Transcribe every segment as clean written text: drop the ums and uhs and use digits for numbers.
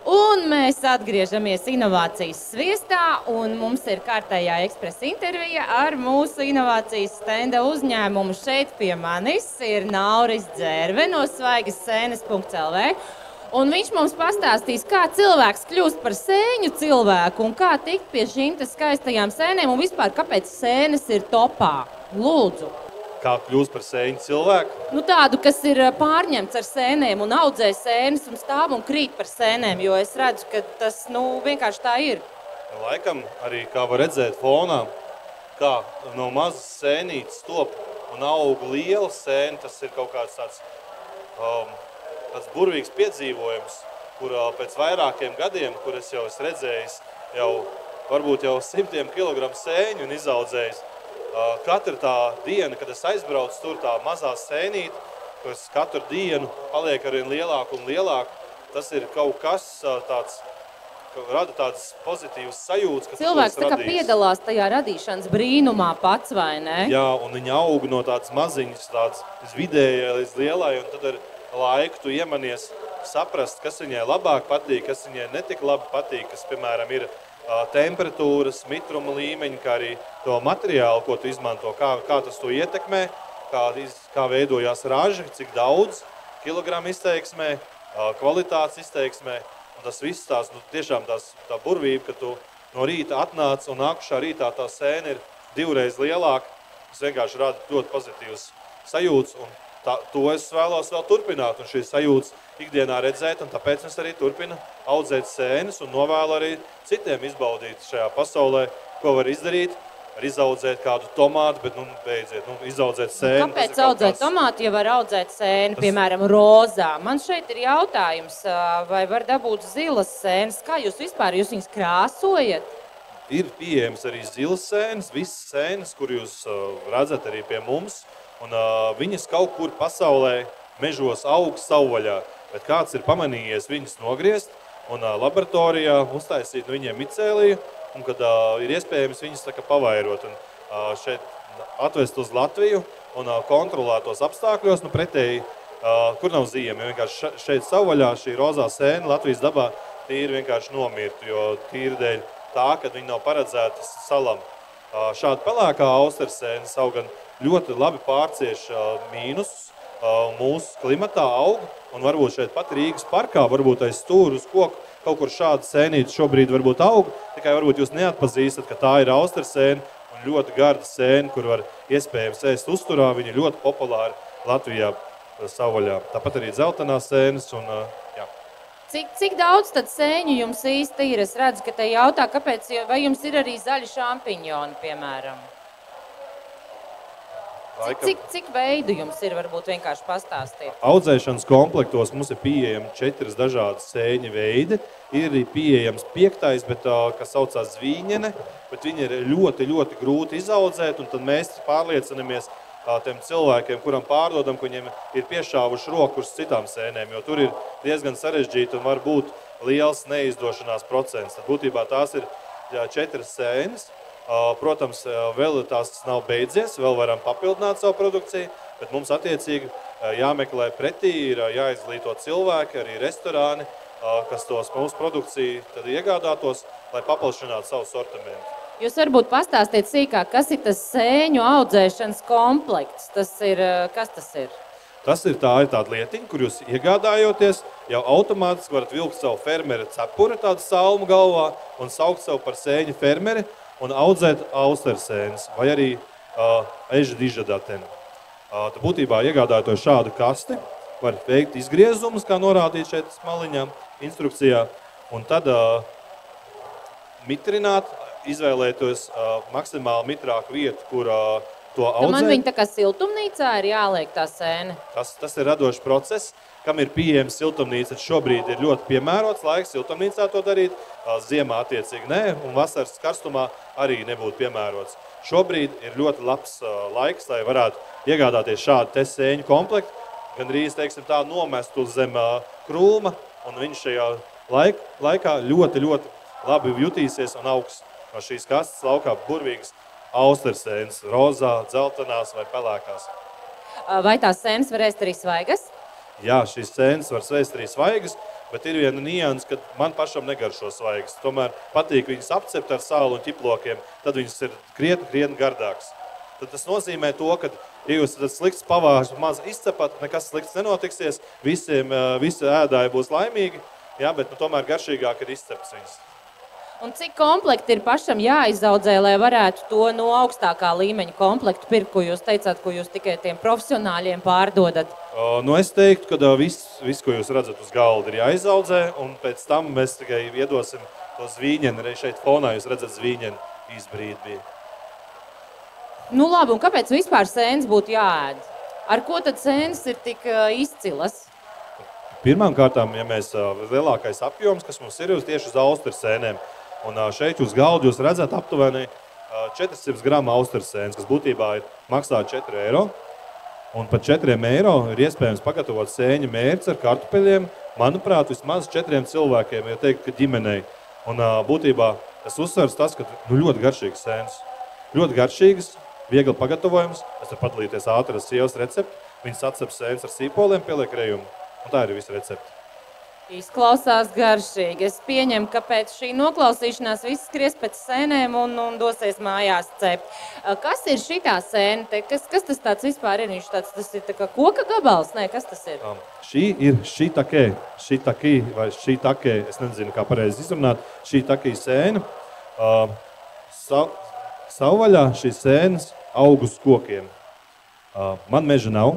Un mēs atgriežamies inovācijas sviestā, un mums ir kārtējā ekspresa intervija ar mūsu inovācijas stenda uzņēmumu. Šeit pie manis ir Nauris Dzērve no svaigassēnes.lv. Un viņš mums pastāstīs, kā cilvēks kļūst par sēņu cilvēku un kā tikt pie šīm skaistajām sēnēm un vispār kāpēc sēnes ir topā. Lūdzu! Kā kļūst par sēņu cilvēku? Nu, tādu, kas ir pārņemts ar sēnēm un audzē sēnes un stāv un krīt par sēnēm, jo es redzu, ka tas vienkārši tā ir. Laikam arī, kā var redzēt fonā, kā no mazas sēnītes top un aug liela sēna, tas ir kaut kāds tāds burvīgs piedzīvojums, kur pēc vairākiem gadiem, kur es jau esmu redzējis varbūt jau 100 kilogramu sēņu un izaudzējis. Katra tā diena, kad es aizbraucu tur, tā mazā sēnīte, kas katru dienu paliek arvien lielāk un lielāk, tas ir kaut kas tāds, rada tādas pozitīvas sajūtas, ka cilvēks tā kā piedalās tajā radīšanas brīnumā pats, vai ne? Jā, un viņi aug no tādas maziņas, tādas vidējai līdz lielai, un tad ar laiku tu iemanies saprast, kas viņai labāk patīk, kas viņai netik labi patīk, kas, piemēram, ir temperatūras, mitruma līmeņi, kā arī to materiālu, ko tu izmanto, kā tas to ietekmē, kā veidojās raža, cik daudz kilogramu izteiksmē, kvalitātes izteiksmē. Un tas viss tiešām tā burvība, ka tu no rīta atnāc un nākušā rītā tā sēna ir 2 reizes lielāka. Tas vienkārši rada ļoti pozitīvas sajūtas, un to es vēlos vēl turpināt, un šīs sajūtas ikdienā redzēt, un tāpēc es arī turpinu audzēt sēnes un novēlu arī citiem izbaudīt šajā pasaulē, ko var izdarīt, var izaudzēt kādu tomātu, bet beidziet, izaudzēt sēni. Kāpēc audzēt tomātu, ja var audzēt sēni, piemēram, rozā? Man šeit ir jautājums, vai var dabūt zilas sēnes? Kā jūs viņas krāsojat? Ir pieejams arī zilas sēnes, visas sēnes, kur jūs redzat arī pie mums, un viņas kaut kur pasaulē mežos aug savvaļā, bet kāds ir pamanījies viņas nogriezt un laboratorijā uztaisīt no viņiem micēliju, un kad ir iespējams viņas pavairot un šeit atvest uz Latviju un kontrolētos apstākļos, pretēji, kur nav ziema, vienkārši šeit savvaļā šī rozā sēna Latvijas dabā tīri vienkārši nomirtu, jo tīri dēļ tā, kad viņi nav paredzētas salam. Šāda pelēkā austersēna savu gan ļoti labi pārcieš mīnusus, mūsu klimatā aug, un varbūt šeit pat Rīgas parkā, varbūt aiz stūru uz koku, kaut kur šāda sēnīte šobrīd varbūt aug, tikai varbūt jūs neatpazīstat, ka tā ir austersēna un ļoti garda sēna, kur var iespējams ēst uzturā, viņa ļoti populāra Latvijā savvaļā. Tāpat arī dzeltenās sēnes un jā. Cik daudz tad sēņu jums īsti ir? Es redzu, ka te jautā, kāpēc, vai jums ir arī zaļi šampiņoni, piemēram? Cik veidu jums ir, varbūt vienkārši pastāstīt? Audzēšanas komplektos mums ir pieejami 4 dažādas sēņu veidi. Ir pieejams 5, kas saucās zvīņene, bet viņi ir ļoti, ļoti grūti izaudzēt, un tad mēs pārliecinamies tiem cilvēkiem, kuram pārdodam, ka viņiem ir piešāvuši roku uz citām sēnēm, jo tur ir diezgan sarežģīti un var būt liels neizdošanās procents. Tad būtībā tās ir 4 sēnes. Protams, vēl tās nav beidzies, vēl varam papildināt savu produkciju, bet mums attiecīgi jāmeklē pretī, ir jāizglīto cilvēki, arī restorāni, kas tos mūsu produkciju tad iegādātos, lai paplašinātu savu sortimentu. Jūs varbūt pastāstiet sīkāk, kas ir tas sēņu audzēšanas komplekts? Kas tas ir? Tas ir tāda lietiņa, kur jūs iegādājoties, jau automātiski varat vilkt savu fermera cepuri, tādu salmu galvā, un saukt savu par sēņu fermeri, un audzēt austersēnes vai arī eža dižadateni. Tad būtībā iegādājoties šādu kasti, var veikt izgriezumus, kā norādīt šeit smaliņā, instrukcijā, un tad mitrināt, izvēlētos maksimāli mitrāku vietu, kur to audzēt. Man viņa tā kā siltumnīcā ir jāliek tā sēne? Tas ir radošs process, kam ir pieejams siltumnīca. Šobrīd ir ļoti piemērots laiks siltumnīcā to darīt, ziemā attiecīgi nē, un vasaras karstumā arī nebūtu piemērots. Šobrīd ir ļoti labs laiks, lai varētu iegādāties šādu te sēņu komplektu, gandrīz, teiksim tā, nomest uz zem krūma, un viņš šajā laikā ļoti, ļoti labi jutīsies un augs no šīs kastes laukā burvīgas austersēnes, rozā, dzeltenās vai pelēkās. Vai tās sēnes var ēst arī svaigas? Jā, šīs sēnes var sveizt arī svaigas. bet ir viena nians, kad man pašam negaršo svaigas. Tomēr patīk viņas apcept ar sālu un ķiplokiem, tad viņas ir krietni gardāks. Tad tas nozīmē to, ka, ja jūs tad slikts pavārs maz izcepat, nekas slikts nenotiksies, visi ēdāji būs laimīgi, jā, bet tomēr garšīgāk ir izcepts viņas. Un cik komplekti ir pašam jāizaudzē, lai varētu to no augstākā līmeņa komplektu pirkt, ko jūs teicāt, ko jūs tikai tiem profesionāļiem pārdodat? Es teiktu, ka viss, ko jūs redzat uz galda, ir jāizaudzē, un pēc tam mēs tikai iedosim to zvīņeni. Arī šeit fonā jūs redzat zvīņeni īsbrīd bija. Nu labi, un kāpēc vispār sēnes būtu jāēd? Ar ko tad sēnes ir tik izcilas? Pirmām kārtām, ja mēs lielākais apjoms, kas mums ir tieši uz austeru sēnēm, un šeit uz galda jūs redzat aptuveni 400 gramu austeru sēnes, kas būtībā maksā 4 eiro. Un par 4 eiro ir iespējams pagatavot sēņu mērci ar kartupeļiem, manuprāt, vismaz 4 cilvēkiem, ja teikt, ka ģimenei. Un būtībā tas uzsvers tas, ka ļoti garšīgas sēnes. Ļoti garšīgas, viegli pagatavojums. Es varu padalīties ātri ar sievas recepti. Viņas atcep sēnes ar sīpoliem, pieliek rejumu. Un tā ir visa recepte. Izklausās garšīgi. Es pieņemu, ka pēc šī noklausīšanās viss skries pēc sēnēm un dosies mājās cept. Kas ir šitā sēne? Kas tas tāds vispār ir? Tas ir tā kā koka gabals? Nē, kas tas ir? Šī ir šitaki vai šitakē. Es nezinu, kā pareizi izrunāt. Šitakī sēne. Savvaļā šīs sēnes aug uz kokiem. Man meža nav,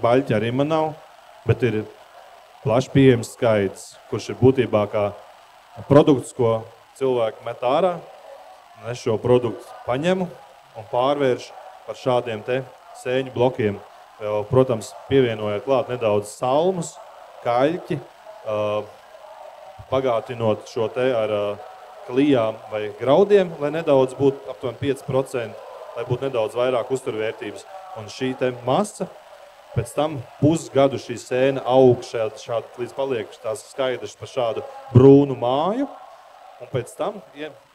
baļķi arī man nav, bet ir plaši pieejams skaidrs, kurš ir būtībā kā produkts, ko cilvēki met ārā. Es šo produktu paņemu un pārvēršu par šādiem te sēņu blokiem. Protams, pievienojot klāt nedaudz salmus, kaļķi, pagātinot šo te ar klijām vai graudiem, lai nedaudz būtu aptuveni 5%, lai būtu nedaudz vairāk uzturvērtības. Un šī te masa, pēc tam pusgadu šī sēne aug šādi, līdz paliek tās skaidrs par šādu brūnu māju. Un pēc tam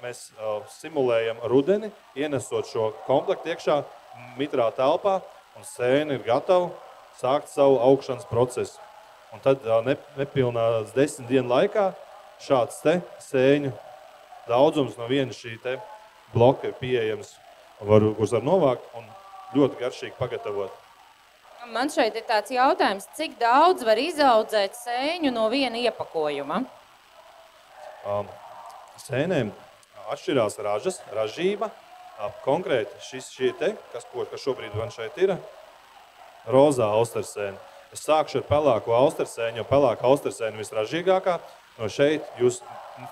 mēs simulējam rudeni, ienesot šo komplektu iekšā mitrā telpā, un sēne ir gatava sākt savu augšanas procesu. Un tad nepilnās 10 dienu laikā šāds te sēņu daudzums no viena šī te bloka ir pieejams, kurus var novākt un ļoti garšīgi pagatavot. Man šeit ir tāds jautājums, cik daudz var izaudzēt sēņu no viena iepakojuma? Sēnēm atšķirās ražība. Konkrēti šie te, kas šobrīd man šeit ir, rozā austersēne. Es sākšu ar pelēko austersēņu, jo pelēka austersēne visražīgākā. No šeit jūs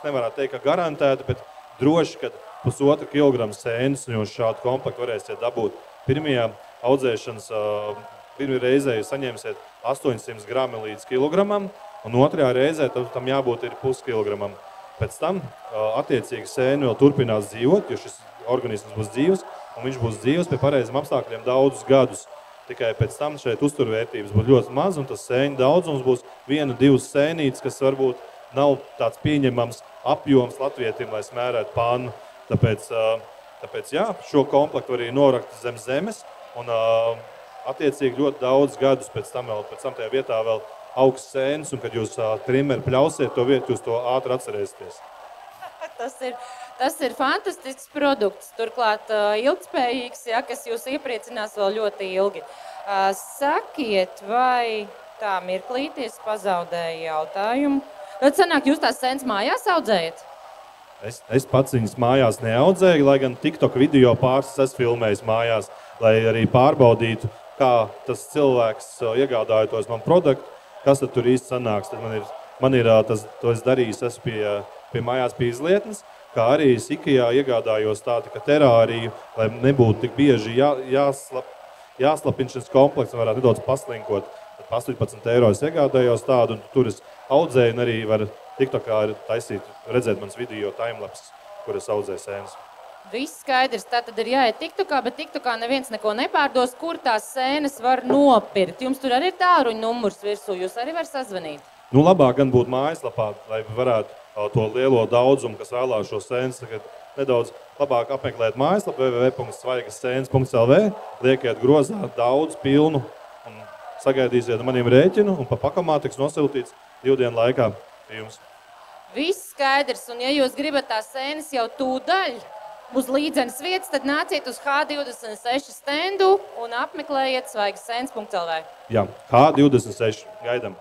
nevarētu teikt, ka garantēta, bet droši, ka 1,5 kilogramu sēnes jūs šādu komplektu varēsiet dabūt. Pirmajā audzēšanas pirmajā reizē jūs saņemsiet 800 grami līdz kilogramam, un otrajā reizē tam jābūt ir puskilogramam. Pēc tam attiecīgi sēne vēl turpinās dzīvot, jo šis organisms būs dzīvs, un viņš būs dzīvs pie pareiziem apstākļiem daudzus gadus. Tikai pēc tam šeit uzturvērtības būs ļoti maz, un tas sēņu daudzums būs 1-2 sēnītes, kas varbūt nav tāds pieņemams apjoms latvietim, lai smērētu pannu. Tāpēc jā, šo komplektu var arī norakt zem zemes, un attiecīgi ļoti daudz gadus pēc tam tajā vietā vēl augsts sēnes, un kad jūs trimeri pļausiet to vietu, jūs to ātri atcerēsieties. Tas ir fantastisks produkts, turklāt ilgtspējīgs, ja, kas jūs iepriecinās vēl ļoti ilgi. Sakiet, vai tā mirklīties pazaudēja jautājumu? Tad sanāk, jūs tās sēnes mājās audzējat? Es pats viņas mājās neaudzēju, lai gan TikTok video pāris esmu filmējis mājās, lai arī pārbaudītu, kā tas cilvēks iegādājotos man produktu, kas tad tur īsti sanāks. Tad man ir to es darījis, esmu pie mājās pie izlietnes, kā arī Ikejā iegādājos tādu kā terāriju, lai nebūtu tik bieži jāslapina šis komplekts, varētu nedaudz paslinkot. Tad 18 eiro es iegādājos tādu, un tur es audzēju, un arī var TikTokā taisīt, redzēt mans video timelapses, kur es audzēju sēnes. Viss skaidrs, tā tad ir jāiet TikTokā, bet TikTokā neviens neko nepārdos, kur tās sēnes var nopirkt. Jums tur arī ir tālruņa numurs virsū, jūs arī var sazvanīt? Nu, labāk gan būtu mājaslapā, lai varētu to lielo daudzumu, kas vēlās šo sēnes, nedaudz labāk apmeklēt mājaslapu www.svaigassēnes.lv, liekiet grozā daudz pilnu un sagaidīsiet maniem rēķinu, un pa pakamā tiks nosiltīts 2 dienu laikā. pie jums? Viss skaidrs, un ja jūs gribat tās sēnes jau tūdaļ uz līdzenas vietas, tad nāciet uz H26 stendu un apmeklējiet svaigasēnes.lv. Jā, H26. Gaidam.